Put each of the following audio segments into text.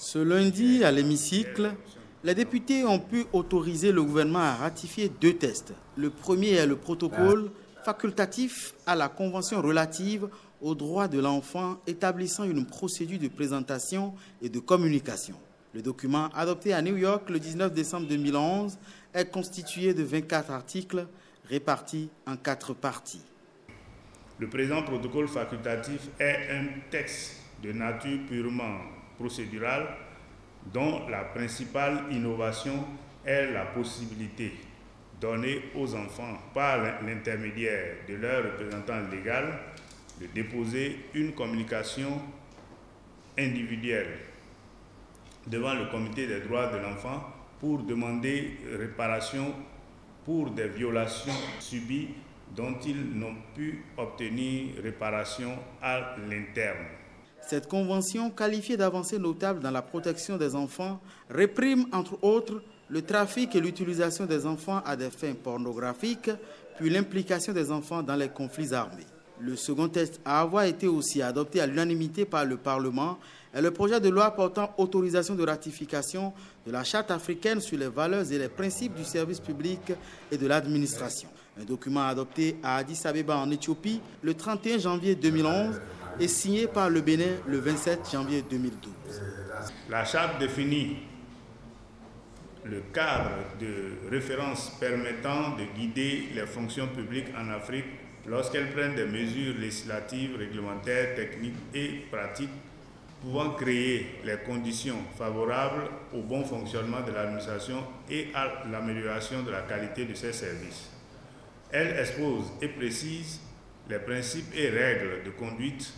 Ce lundi, à l'hémicycle, les députés ont pu autoriser le gouvernement à ratifier 2 textes. Le premier est le protocole facultatif à la Convention relative aux droits de l'enfant établissant une procédure de présentation et de communication. Le document adopté à New York le 19 décembre 2011 est constitué de 24 articles répartis en 4 parties. Le présent protocole facultatif est un texte de nature purement procédurale dont la principale innovation est la possibilité donnée aux enfants par l'intermédiaire de leur représentant légal de déposer une communication individuelle devant le comité des droits de l'enfant pour demander réparation pour des violations subies dont ils n'ont pu obtenir réparation à l'interne. Cette convention, qualifiée d'avancée notable dans la protection des enfants, réprime entre autres le trafic et l'utilisation des enfants à des fins pornographiques, puis l'implication des enfants dans les conflits armés. Le second texte à avoir été aussi adopté à l'unanimité par le Parlement est le projet de loi portant autorisation de ratification de la Charte africaine sur les valeurs et les principes du service public et de l'administration. Un document adopté à Addis Abeba en Éthiopie le 31 janvier 2011 et signé par le Bénin le 27 janvier 2012. La Charte définit le cadre de référence permettant de guider les fonctions publiques en Afrique lorsqu'elles prennent des mesures législatives, réglementaires, techniques et pratiques pouvant créer les conditions favorables au bon fonctionnement de l'administration et à l'amélioration de la qualité de ses services. Elle expose et précise les principes et règles de conduite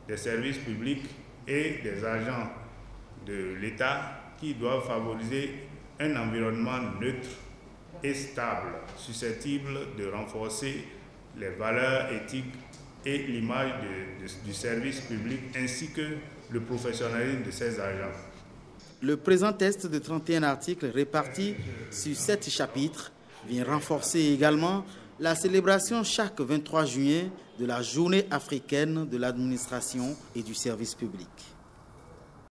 des services publics et des agents de l'État qui doivent favoriser un environnement neutre et stable, susceptible de renforcer les valeurs éthiques et l'image du service public ainsi que le professionnalisme de ses agents. Le présent texte de 31 articles répartis sur 7 chapitres vient renforcer également la célébration chaque 23 juin de la Journée africaine de l'administration et du service public.